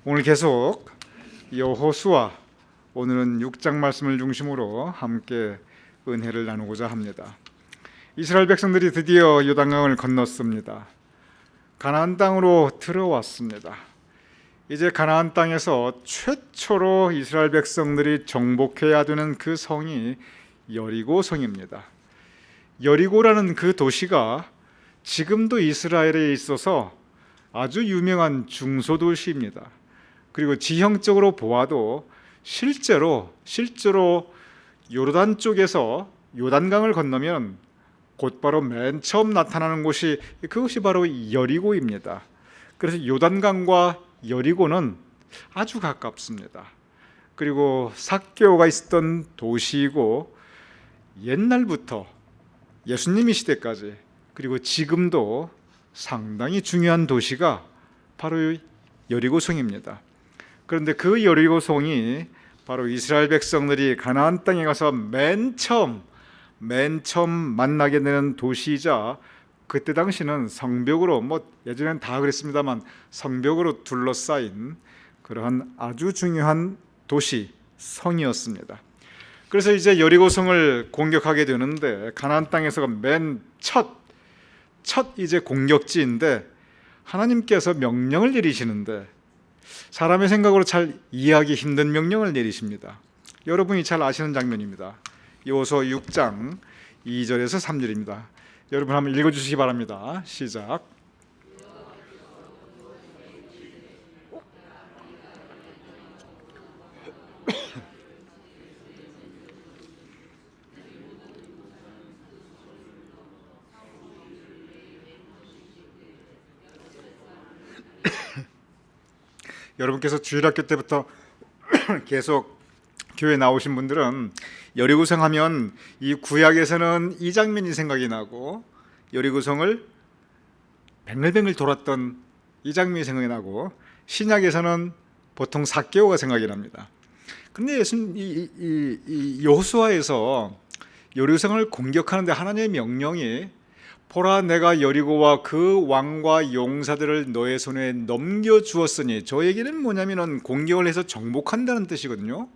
오늘 계속 여호수아, 오늘은 6장 말씀을 중심으로 함께 은혜를 나누고자 합니다. 이스라엘 백성들이 드디어 요단강을 건넜습니다. 가나안 땅으로 들어왔습니다. 이제 가나안 땅에서 최초로 이스라엘 백성들이 정복해야 되는 그 성이 여리고 성입니다. 여리고라는 그 도시가 지금도 이스라엘에 있어서 아주 유명한 중소도시입니다. 그리고 지형적으로 보아도 실제로 요르단 쪽에서 요단강을 건너면 곧바로 맨 처음 나타나는 곳이 그것이 바로 여리고입니다. 그래서 요단강과 여리고는 아주 가깝습니다. 그리고 삭개오가 있었던 도시이고 옛날부터 예수님의 시대까지 그리고 지금도 상당히 중요한 도시가 바로 여리고성입니다. 그런데 그 여리고성이 바로 이스라엘 백성들이 가나안 땅에 가서 맨 처음 만나게 되는 도시이자 그때 당시는 성벽으로 예전에는 다 그랬습니다만 성벽으로 둘러싸인 그러한 아주 중요한 도시 성이었습니다. 그래서 이제 여리고성을 공격하게 되는데 가나안 땅에서가 맨 첫 이제 공격지인데 하나님께서 명령을 내리시는데 사람의 생각으로 잘 이해하기 힘든 명령을 내리십니다. 여러분이 잘 아시는 장면입니다. 여호수아 6장 2절에서 3절입니다. 여러분 한번 읽어주시기 바랍니다. 시작. 여러분께서 주일학교 때부터 계속 교회 나오신 분들은 여리고성 하면 이 구약에서는 이 장면이 생각이 나고 여리고성을 뱅글뱅글 돌았던 이 장면이 생각이 나고 신약에서는 보통 삭개오가 생각이 납니다. 그런데 이 여호수아에서 여리고성을 공격하는데 하나님의 명령이 보라 내가 여리고와 그 왕과 용사들을 너의 손에 넘겨주었으니 저 얘기는 뭐냐면은 공격을 해서 정복한다는 뜻이거든요.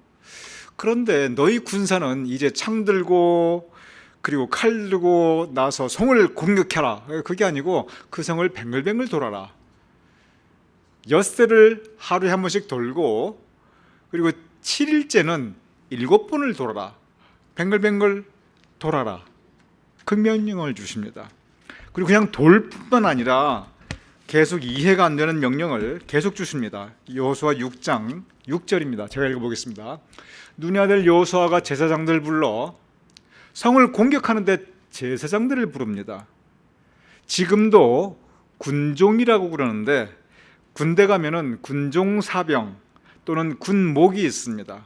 그런데 너희 군사는 이제 창 들고 그리고 칼 들고 나서 성을 공격해라. 그게 아니고 그 성을 뱅글뱅글 돌아라. 엿새를 하루에 한 번씩 돌고 그리고 7일째는 7번을 돌아라. 뱅글뱅글 돌아라. 그 명령을 주십니다. 그리고 그냥 돌 뿐만 아니라 계속 이해가 안 되는 명령을 계속 주십니다. 여호수아 6장 6절입니다. 제가 읽어보겠습니다. 눈의 아들 여호수아가 제사장들 불러 성을 공격하는데 제사장들을 부릅니다. 지금도 군종이라고 그러는데 군대 가면은 군종사병 또는 군목이 있습니다.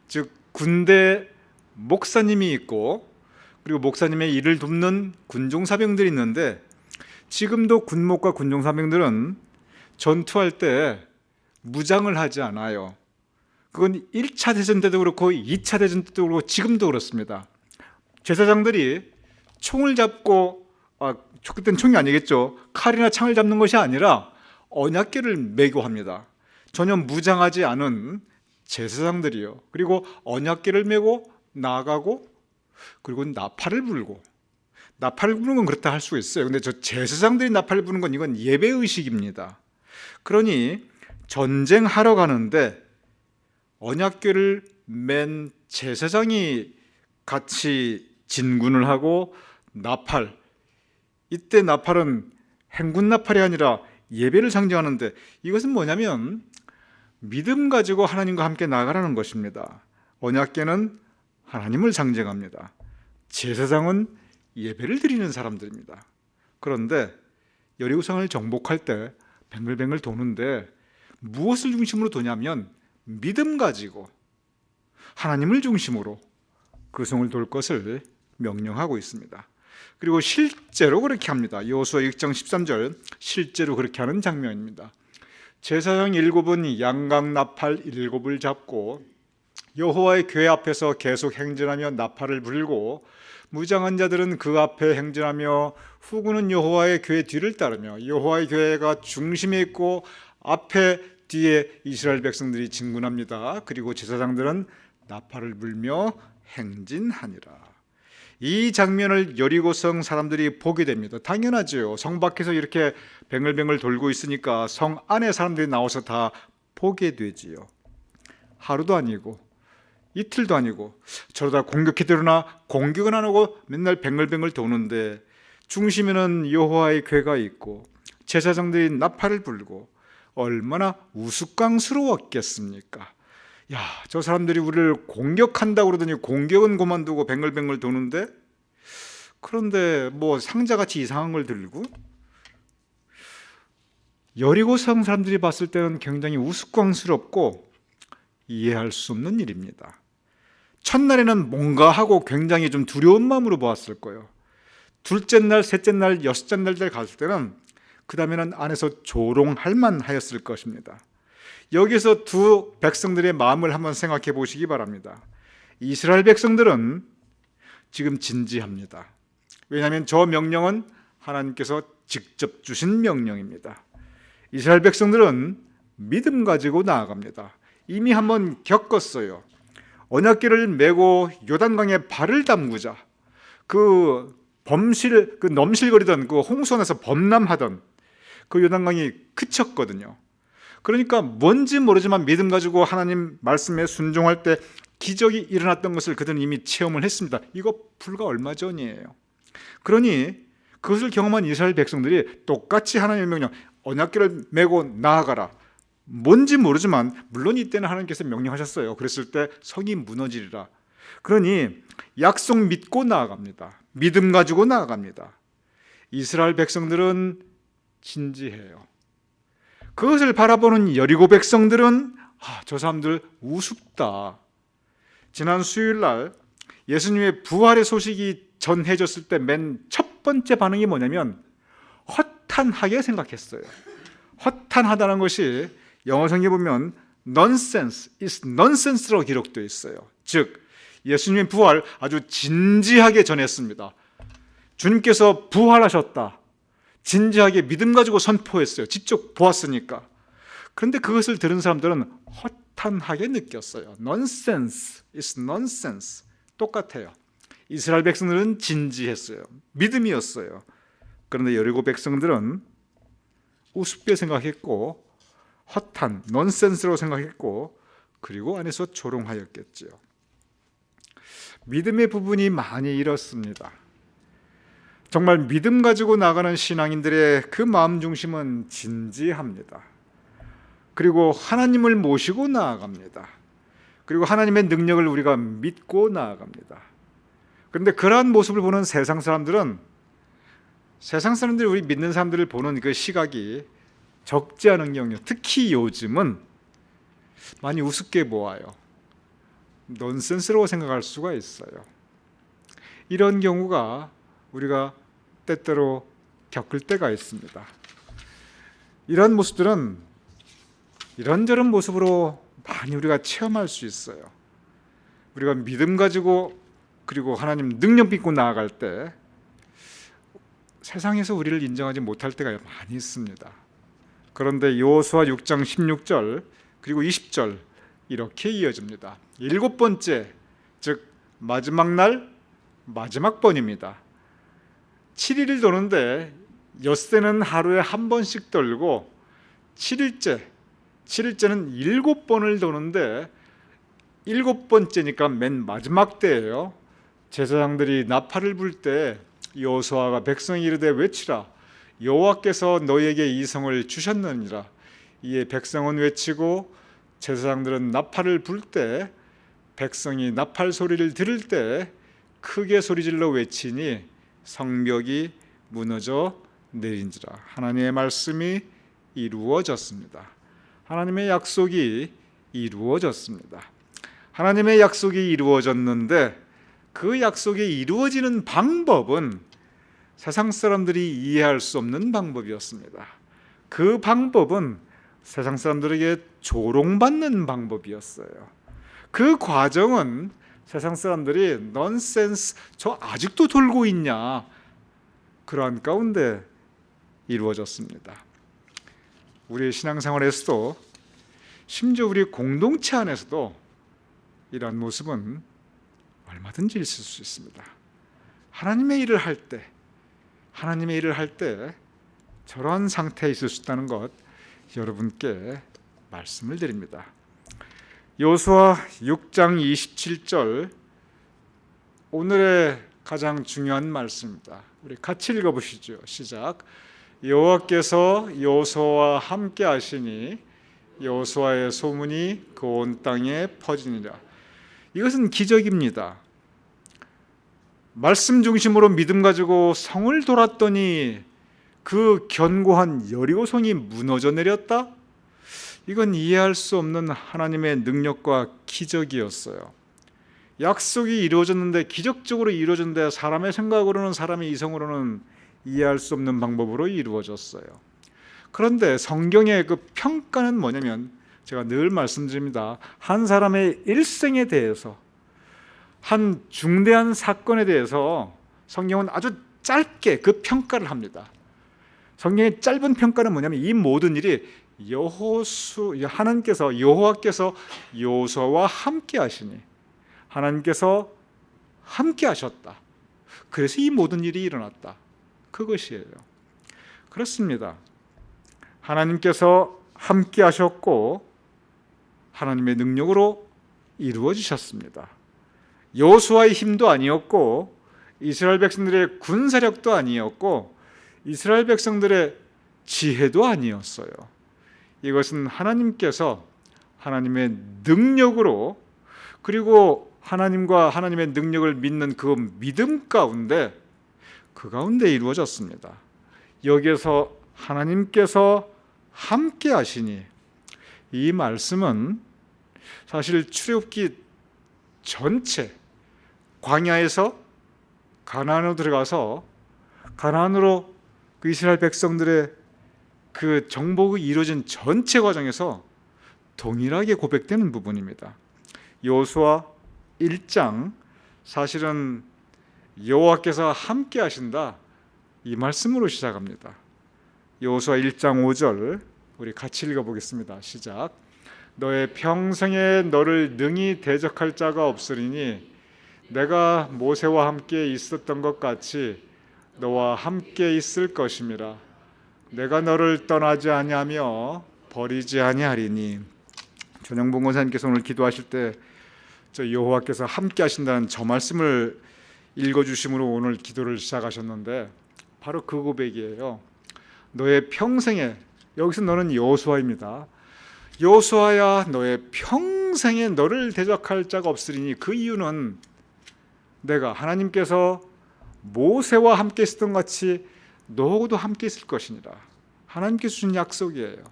즉 군대 목사님이 있고 그리고 목사님의 일을 돕는 군종사병들이 있는데 지금도 군목과 군종사병들은 전투할 때 무장을 하지 않아요. 그건 1차 대전 때도 그렇고 2차 대전 때도 그렇고 지금도 그렇습니다. 제사장들이 총을 잡고 그때는 총이 아니겠죠. 칼이나 창을 잡는 것이 아니라 언약궤를 메고 합니다. 전혀 무장하지 않은 제사장들이요. 그리고 언약궤를 메고 나아가고 그리고 나팔을 불고 나팔을 부는 건 그렇다 할 수가 있어요. 근데 저 제사장들이 나팔을 부는 건 이건 예배의식입니다. 그러니 전쟁하러 가는데 언약궤를 맨 제사장이 같이 진군을 하고 나팔, 이때 나팔은 행군 나팔이 아니라 예배를 상징하는데 이것은 뭐냐면 믿음 가지고 하나님과 함께 나아가라는 것입니다. 언약궤는 하나님을 상징합니다. 제사장은 예배를 드리는 사람들입니다. 그런데 여리고성을 정복할 때 뱅글뱅글 도는데 무엇을 중심으로 도냐면 믿음 가지고 하나님을 중심으로 그 성을 돌 것을 명령하고 있습니다. 그리고 실제로 그렇게 합니다. 여호수아 6장 13절 실제로 그렇게 하는 장면입니다. 제사장 7은 양각 나팔 7을 잡고 여호와의 궤 앞에서 계속 행진하며 나팔을 불고 무장한 자들은 그 앞에 행진하며 후군은 여호와의 궤 뒤를 따르며 여호와의 궤가 중심에 있고 앞에 뒤에 이스라엘 백성들이 진군합니다. 그리고 제사장들은 나팔을 불며 행진하니라. 이 장면을 여리고성 사람들이 보게 됩니다. 당연하죠. 성 밖에서 이렇게 뱅글뱅글 돌고 있으니까 성 안에 사람들이 나와서 다 보게 되지요. 하루도 아니고 이틀도 아니고 저러다 공격해 들어나 공격은 안 하고 맨날 뱅글뱅글 도는데 중심에는 여호와의 궤가 있고 제사장들이 나팔을 불고 얼마나 우스꽝스러웠겠습니까? 야, 저 사람들이 우리를 공격한다고 그러더니 공격은 그만두고 뱅글뱅글 도는데, 그런데 뭐 상자같이 이상한 걸 들고, 여리고성 사람들이 봤을 때는 굉장히 우스꽝스럽고 이해할 수 없는 일입니다. 첫날에는 뭔가 하고 굉장히 좀 두려운 마음으로 보았을 거예요. 둘째 날, 셋째 날, 여섯째 날 갔을 때는 그 다음에는 안에서 조롱할 만하였을 것입니다. 여기서 두 백성들의 마음을 한번 생각해 보시기 바랍니다. 이스라엘 백성들은 지금 진지합니다. 왜냐하면 저 명령은 하나님께서 직접 주신 명령입니다. 이스라엘 백성들은 믿음 가지고 나아갑니다. 이미 한번 겪었어요. 언약궤를 메고 요단강에 발을 담그자 그 넘실거리던 그 홍수 안에서 범람하던 그 요단강이 그쳤거든요. 그러니까 뭔지 모르지만 믿음 가지고 하나님 말씀에 순종할 때 기적이 일어났던 것을 그들은 이미 체험을 했습니다. 이거 불과 얼마 전이에요. 그러니 그것을 경험한 이스라엘 백성들이 똑같이 하나님의 명령, 언약궤를 메고 나아가라. 뭔지 모르지만 물론 이때는 하나님께서 명령하셨어요. 그랬을 때 성이 무너지리라. 그러니 약속 믿고 나아갑니다. 믿음 가지고 나아갑니다. 이스라엘 백성들은 진지해요. 그것을 바라보는 여리고 백성들은 저 사람들 우습다. 지난 수요일 날 예수님의 부활의 소식이 전해졌을 때 맨 첫 번째 반응이 뭐냐면 허탄하게 생각했어요. 허탄하다는 것이 영어 성경에 보면 nonsense, is nonsense라고 기록되어 있어요. 즉 예수님의 부활 아주 진지하게 전했습니다. 주님께서 부활하셨다. 진지하게 믿음 가지고 선포했어요. 직접 보았으니까. 그런데 그것을 들은 사람들은 허탄하게 느꼈어요. nonsense, is nonsense. 똑같아요. 이스라엘 백성들은 진지했어요. 믿음이었어요. 그런데 여리고 백성들은 우습게 생각했고 허탄, 넌센스라고 생각했고 그리고 안에서 조롱하였겠죠. 믿음의 부분이 많이 잃었습니다. 정말 믿음 가지고 나가는 신앙인들의 그 마음 중심은 진지합니다. 그리고 하나님을 모시고 나아갑니다. 그리고 하나님의 능력을 우리가 믿고 나아갑니다. 그런데 그러한 모습을 보는 세상 사람들이 우리 믿는 사람들을 보는 그 시각이 적지 않은 경우, 특히 요즘은 많이 우습게 보아요. 넌센스라고 생각할 수가 있어요. 이런 경우가 우리가 때때로 겪을 때가 있습니다. 이런 모습들은 이런저런 모습으로 많이 우리가 체험할 수 있어요. 우리가 믿음 가지고 그리고 하나님 능력 믿고 나아갈 때 세상에서 우리를 인정하지 못할 때가 많이 있습니다. 그런데 여호수아 6장 16절 그리고 20절 이렇게 이어집니다. 7번째, 즉 마지막 날 마지막 번입니다. 7일을 도는데 엿새는 하루에 한 번씩 돌고 7일째는 7번을 도는데 7번째니까 맨 마지막 때예요. 제사장들이 나팔을 불 때 여호수아가 백성이 이르되 외치라 여호와께서 너희에게 이 성을 주셨느니라. 이에 백성은 외치고 제사장들은 나팔을 불 때 백성이 나팔 소리를 들을 때 크게 소리질러 외치니 성벽이 무너져 내린지라. 하나님의 말씀이 이루어졌습니다. 하나님의 약속이 이루어졌습니다. 하나님의 약속이 이루어졌는데 그 약속이 이루어지는 방법은 세상 사람들이 이해할 수 없는 방법이었습니다. 그 방법은 세상 사람들에게 조롱받는 방법이었어요. 그 과정은 세상 사람들이 넌센스, 저 아직도 돌고 있냐, 그러한 가운데 이루어졌습니다. 우리의 신앙생활에서도 심지어 우리 공동체 안에서도 이러한 모습은 얼마든지 있을 수 있습니다. 하나님의 일을 할 때 저러한 상태에 있을 수 있다는 것 여러분께 말씀을 드립니다. 여호수아 6장 27절, 오늘의 가장 중요한 말씀입니다. 우리 같이 읽어보시죠. 시작. 여호와께서 여호수아와 함께 하시니 여호수아의 소문이 그 온 땅에 퍼지니라. 이것은 기적입니다. 말씀 중심으로 믿음 가지고 성을 돌았더니 그 견고한 여리고성이 무너져 내렸다? 이건 이해할 수 없는 하나님의 능력과 기적이었어요. 약속이 이루어졌는데, 기적적으로 이루어졌는데 사람의 생각으로는, 사람의 이성으로는 이해할 수 없는 방법으로 이루어졌어요. 그런데 성경의 그 평가는 뭐냐면, 제가 늘 말씀드립니다. 한 사람의 일생에 대해서, 한 중대한 사건에 대해서 성경은 아주 짧게 그 평가를 합니다. 성경의 짧은 평가는 뭐냐면, 이 모든 일이 하나님께서, 여호와께서 여호수아와 함께 하시니, 하나님께서 함께 하셨다. 그래서 이 모든 일이 일어났다. 그것이에요. 그렇습니다. 하나님께서 함께 하셨고 하나님의 능력으로 이루어지셨습니다. 여호수아의 힘도 아니었고 이스라엘 백성들의 군사력도 아니었고 이스라엘 백성들의 지혜도 아니었어요. 이것은 하나님께서 하나님의 능력으로, 그리고 하나님과 하나님의 능력을 믿는 그 믿음 가운데, 그 가운데 이루어졌습니다. 여기에서 하나님께서 함께 하시니, 이 말씀은 사실 출애굽기 전체, 광야에서 가나안으로 들어가서 가나안으로 그 이스라엘 백성들의 그 정복이 이루어진 전체 과정에서 동일하게 고백되는 부분입니다. 여호수아 1장, 사실은 여호와께서 함께 하신다, 이 말씀으로 시작합니다. 여호수아 1장 5절 우리 같이 읽어보겠습니다. 시작. 너의 평생에 너를 능히 대적할 자가 없으리니 내가 모세와 함께 있었던 것 같이 너와 함께 있을 것임이라. 내가 너를 떠나지 아니하며 버리지 아니하리니. 전영봉 권사님께서 오늘 기도하실 때 저 여호와께서 함께 하신다는 저 말씀을 읽어주심으로 오늘 기도를 시작하셨는데, 바로 그 고백이에요. 너의 평생에, 여기서 너는 여호수아입니다. 여호수아야, 너의 평생에 너를 대적할 자가 없으리니, 그 이유는 내가, 하나님께서 모세와 함께 있었던 같이 너하고도 함께 있을 것이니라. 하나님께서 주신 약속이에요.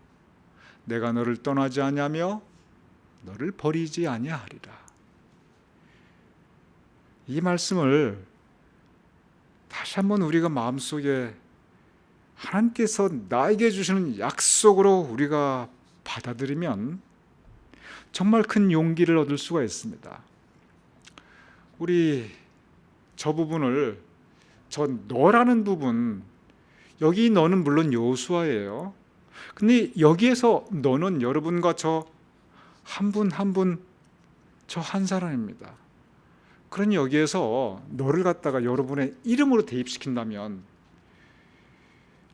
내가 너를 떠나지 아니하며 너를 버리지 아니하리라. 이 말씀을 다시 한번 우리가 마음속에 하나님께서 나에게 주시는 약속으로 우리가 받아들이면 정말 큰 용기를 얻을 수가 있습니다. 우리 저 부분을, 저 너라는 부분, 여기 너는 물론 여호수아예요. 근데 여기에서 너는 여러분과 저 한 분 한 분, 저 한 사람입니다. 그러니 여기에서 너를 갖다가 여러분의 이름으로 대입시킨다면,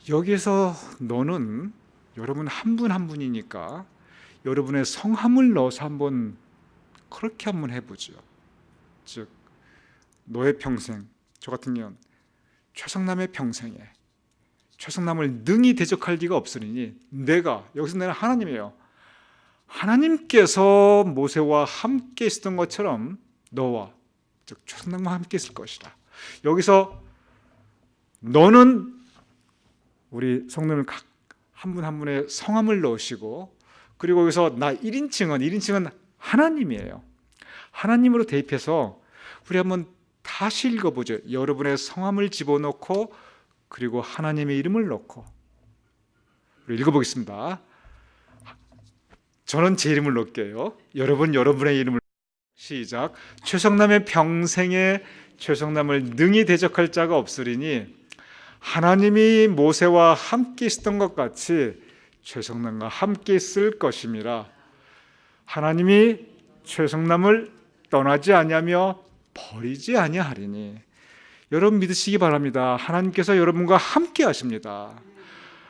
여기에서 너는 여러분 한 분 한 분이니까 여러분의 성함을 넣어서 한번 그렇게 한번 해보죠. 즉, 너의 평생, 저 같은 경우는 최성남의 평생에 최성남을 능히 대적할 리가 없으리니, 내가, 여기서 내가 하나님이에요. 하나님께서 모세와 함께 있었던 것처럼 너와, 즉 최성남과 함께 있을 것이다. 여기서 너는 우리 성도는 각 한 분 한 분의 성함을 넣으시고, 그리고 여기서 나 1인칭은 하나님이에요. 하나님으로 대입해서 우리 한번 다시 읽어보죠. 여러분의 성함을 집어넣고 그리고 하나님의 이름을 넣고 우리 읽어보겠습니다. 저는 제 이름을 넣을게요. 여러분의 이름을. 시작. 최성남의 평생에 최성남을 능히 대적할 자가 없으리니 하나님이 모세와 함께 있었던 것 같이 최성남과 함께 있을 것임이라. 하나님이 최성남을 떠나지 아니하며 버리지 아니하리니. 여러분 믿으시기 바랍니다. 하나님께서 여러분과 함께 하십니다.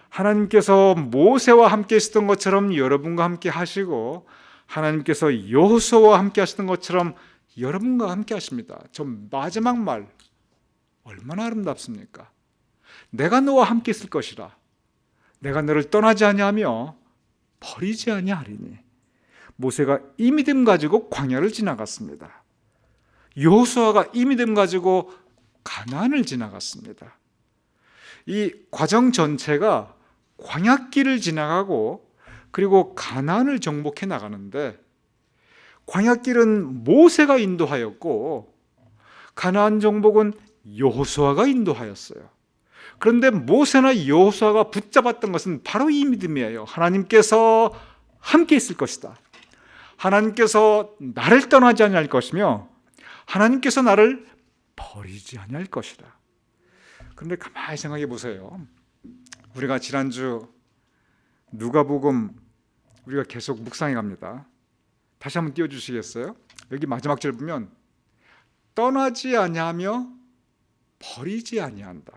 하나님께서 모세와 함께 했던 것처럼 여러분과 함께 하시고, 하나님께서 여호수아와 함께 하셨던 것처럼 여러분과 함께 하십니다. 저 마지막 말 얼마나 아름답습니까? 내가 너와 함께 있을 것이라. 내가 너를 떠나지 아니하며 버리지 아니하리니. 모세가 이 믿음 가지고 광야를 지나갔습니다. 여호수아가 이 믿음 가지고 가나안을 지나갔습니다. 이 과정 전체가 광야길을 지나가고 그리고 가나안을 정복해 나가는데, 광야길은 모세가 인도하였고 가나안 정복은 여호수아가 인도하였어요. 그런데 모세나 여호수아가 붙잡았던 것은 바로 이 믿음이에요. 하나님께서 함께 있을 것이다. 하나님께서 나를 떠나지 아니할 것이며 하나님께서 나를 버리지 아니할 것이다. 그런데 가만히 생각해 보세요. 우리가 지난주 누가복음 우리가 계속 묵상해 갑니다. 다시 한번 띄워주시겠어요? 여기 마지막 절 보면 떠나지 아니하며 버리지 아니한다.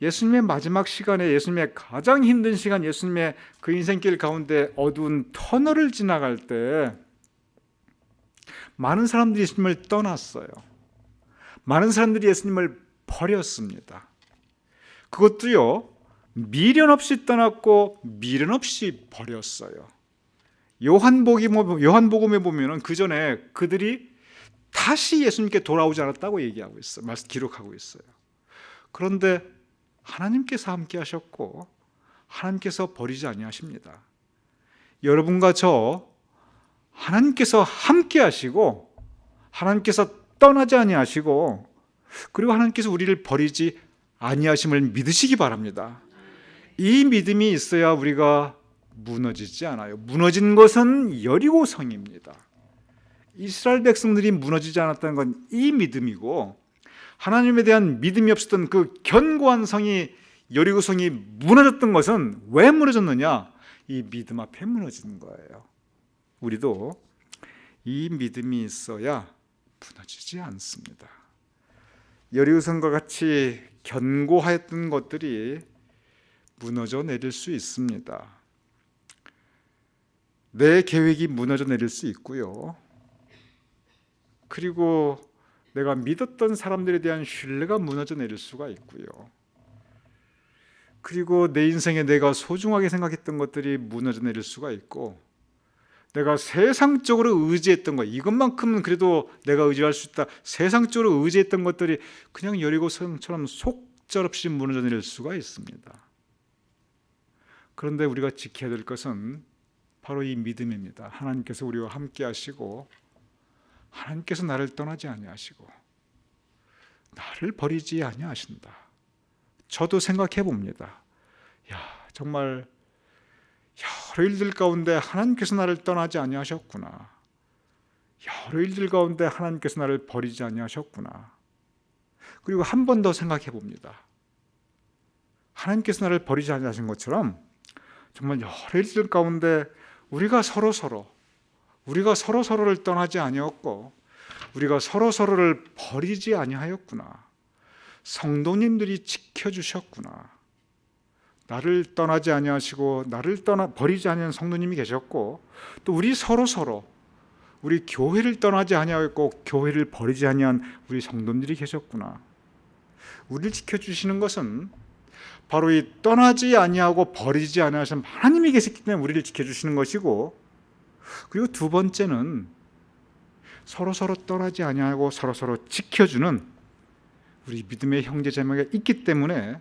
예수님의 마지막 시간에, 예수님의 가장 힘든 시간, 예수님의 그 인생길 가운데 어두운 터널을 지나갈 때 많은 사람들이 예수님을 떠났어요. 많은 사람들이 예수님을 버렸습니다. 그것도요, 미련 없이 떠났고 미련 없이 버렸어요. 요한복음에 보면은 그 전에 그들이 다시 예수님께 돌아오지 않았다고 얘기하고 있어요. 말씀 기록하고 있어요. 그런데 하나님께서 함께 하셨고 하나님께서 버리지 아니하십니다. 여러분과 저 하나님께서 함께 하시고 하나님께서 떠나지 아니하시고 그리고 하나님께서 우리를 버리지 아니하심을 믿으시기 바랍니다. 이 믿음이 있어야 우리가 무너지지 않아요. 무너진 것은 여리고성입니다. 이스라엘 백성들이 무너지지 않았다는 건 이 믿음이고, 하나님에 대한 믿음이 없었던 그 견고한 성이, 여리고성이 무너졌던 것은 왜 무너졌느냐? 이 믿음 앞에 무너지는 거예요. 우리도 이 믿음이 있어야 무너지지 않습니다. 여리고성과 같이 견고하였던 것들이 무너져 내릴 수 있습니다. 내 계획이 무너져 내릴 수 있고요. 그리고 내가 믿었던 사람들에 대한 신뢰가 무너져 내릴 수가 있고요. 그리고 내 인생에 내가 소중하게 생각했던 것들이 무너져 내릴 수가 있고, 내가 세상적으로 의지했던 것, 이것만큼은 그래도 내가 의지할 수 있다, 세상적으로 의지했던 것들이 그냥 여리고성처럼 속절없이 무너져 내릴 수가 있습니다. 그런데 우리가 지켜야 될 것은 바로 이 믿음입니다. 하나님께서 우리와 함께 하시고 하나님께서 나를 떠나지 아니하시고 나를 버리지 아니하신다. 저도 생각해 봅니다. 정말 여러 일들 가운데 하나님께서 나를 떠나지 아니하셨구나. 여러 일들 가운데 하나님께서 나를 버리지 아니하셨구나. 그리고 한 번 더 생각해 봅니다. 하나님께서 나를 버리지 아니하신 것처럼 정말 여러 일들 가운데 우리가 서로를 떠나지 아니었고 우리가 서로를 버리지 아니하였구나. 성도님들이 지켜주셨구나. 나를 떠나지 아니하시고 나를 버리지 아니한 성도님이 계셨고, 또 우리 서로 우리 교회를 떠나지 아니하였고 교회를 버리지 아니한 우리 성도님들이 계셨구나. 우리를 지켜주시는 것은 바로 이 떠나지 아니하고 버리지 아니하신 하나님이 계셨기 때문에 우리를 지켜주시는 것이고, 그리고 두 번째는 서로 떠나지 아니하고 서로 지켜주는 우리 믿음의 형제 자매가 있기 때문에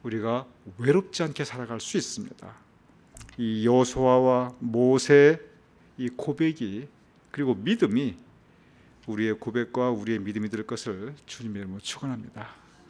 우리가 외롭지 않게 살아갈 수 있습니다. 이 여호수아와 모세의 이 고백이, 그리고 믿음이 우리의 고백과 우리의 믿음이 될 것을 주님의 이름으로 축원합니다.